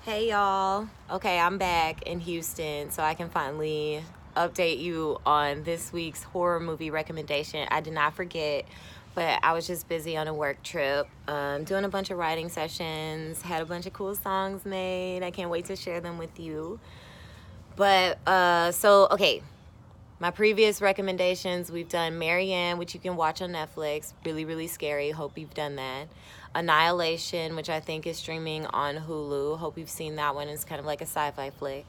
Hey y'all. Okay, I'm back in Houston, so I can finally update you on this week's horror movie recommendation. I did not forget, but I was just busy on a work trip, doing a bunch of writing sessions, had a bunch of cool songs made. I can't wait to share them with you. But, okay. My previous recommendations, we've done Marianne, which you can watch on Netflix. Really, really scary. Hope you've done that. Annihilation, which I think is streaming on Hulu. Hope you've seen that one. It's kind of like a sci-fi flick.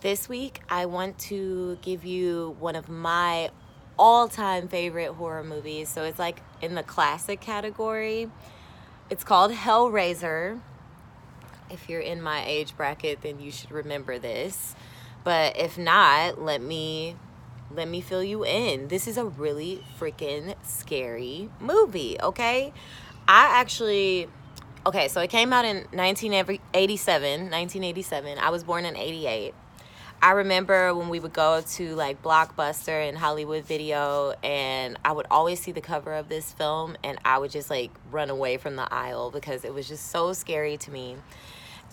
This week, I want to give you one of my all-time favorite horror movies. So it's like in the classic category. It's called Hellraiser. If you're in my age bracket, then you should remember this. But if not, let me fill you in. This is a really freaking scary movie, okay? So it came out in 1987. I was born in 88. I remember when we would go to like Blockbuster and Hollywood Video, and I would always see the cover of this film, and I would just like run away from the aisle because it was just so scary to me.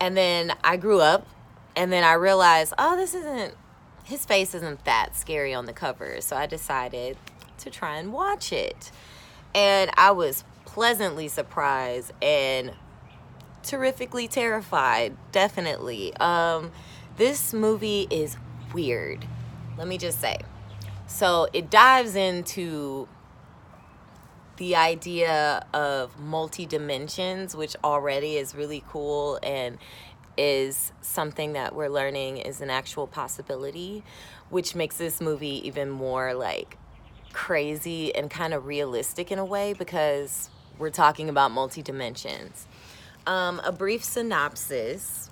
And then I grew up, and then I realized, his face isn't that scary on the cover. So I decided to try and watch it. And I was pleasantly surprised and terrifically terrified, definitely. This movie is weird, let me just say. So it dives into the idea of multi-dimensions, which already is really cool and is something that we're learning is an actual possibility, which makes this movie even more like crazy and kind of realistic in a way because we're talking about multi-dimensions. A brief synopsis.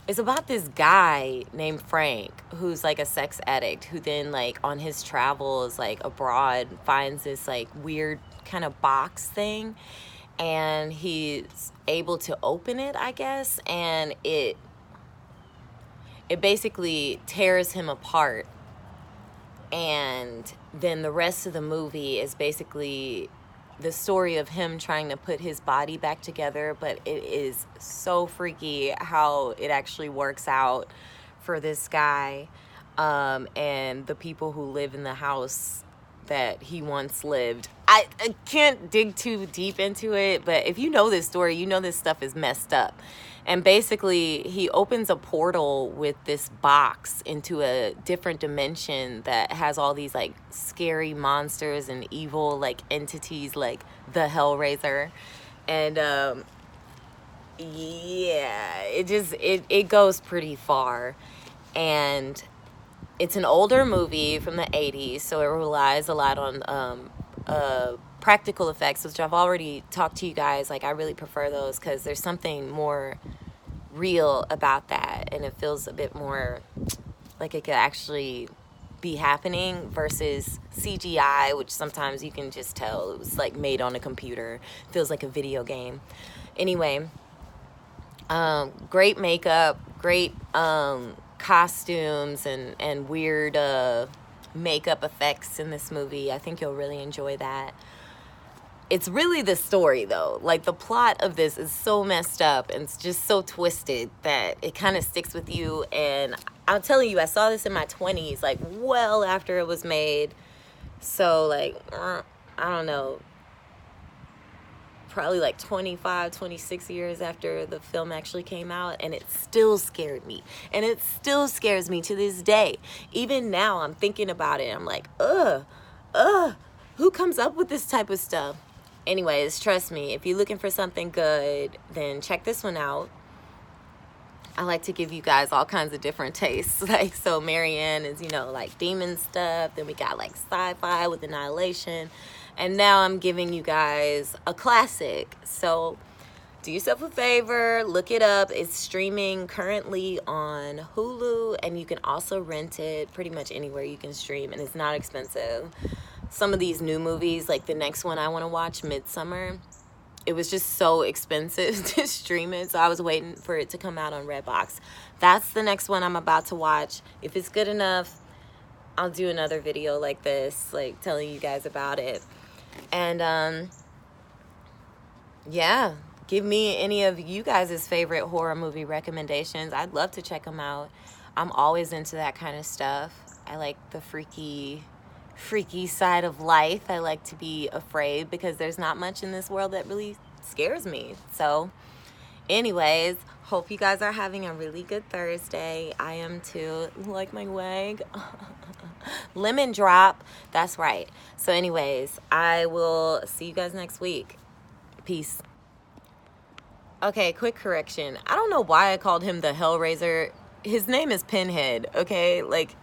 It's about this guy named Frank who's like a sex addict who then like on his travels like abroad finds this like weird kind of box thing, and he's able to open it, I guess, and it basically tears him apart. And then the rest of the movie is basically the story of him trying to put his body back together, but it is so freaky how it actually works out for this guy, and the people who live in the house that he once lived. I can't dig too deep into it, but if you know this story, you know this stuff is messed up. And basically, he opens a portal with this box into a different dimension that has all these like scary monsters and evil like entities like the Hellraiser. And it goes pretty far. And it's an older movie from the 80s, so it relies a lot on practical effects, which I've already talked to you guys. Like, I really prefer those because there's something more real about that, and it feels a bit more like it could actually be happening versus CGI, which sometimes you can just tell it was like made on a computer. It feels like a video game. Anyway, great makeup, great costumes and weird makeup effects in this movie. I think you'll really enjoy that. It's really the story, though. Like, the plot of this is so messed up and it's just so twisted that it kind of sticks with you. And I'm telling you, I saw this in my 20s, like, well after it was made. So, like, I don't know, probably like 25, 26 years after the film actually came out, and it still scared me. And it still scares me to this day. Even now, I'm thinking about it. I'm like, who comes up with this type of stuff? Anyways, trust me, if you're looking for something good, then check this one out. I like to give you guys all kinds of different tastes. Like, so Marianne is, like demon stuff. Then we got like sci-fi with Annihilation. And now I'm giving you guys a classic. So do yourself a favor, look it up. It's streaming currently on Hulu, and you can also rent it pretty much anywhere you can stream, and it's not expensive. Some of these new movies, like the next one I want to watch, Midsummer, it was just so expensive to stream it, so I was waiting for it to come out on Redbox. That's the next one I'm about to watch. If it's good enough, I'll do another video like this, like telling you guys about it. And yeah, give me any of you guys' favorite horror movie recommendations. I'd love to check them out. I'm always into that kind of stuff. I like the freaky side of life. I like to be afraid because there's not much in this world that really scares me. So anyways, hope you guys are having a really good Thursday. I am too. Like my wag. Lemon drop. That's right. So anyways, I will see you guys next week. Peace. Okay, quick correction. I don't know why I called him the Hellraiser. His name is Pinhead, okay? Like,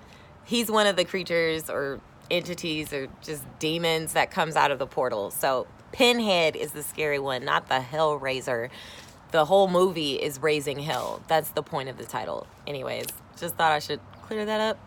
he's one of the creatures or entities or just demons that comes out of the portal. So Pinhead is the scary one, not the Hellraiser. The whole movie is raising hell. That's the point of the title. Anyways, just thought I should clear that up.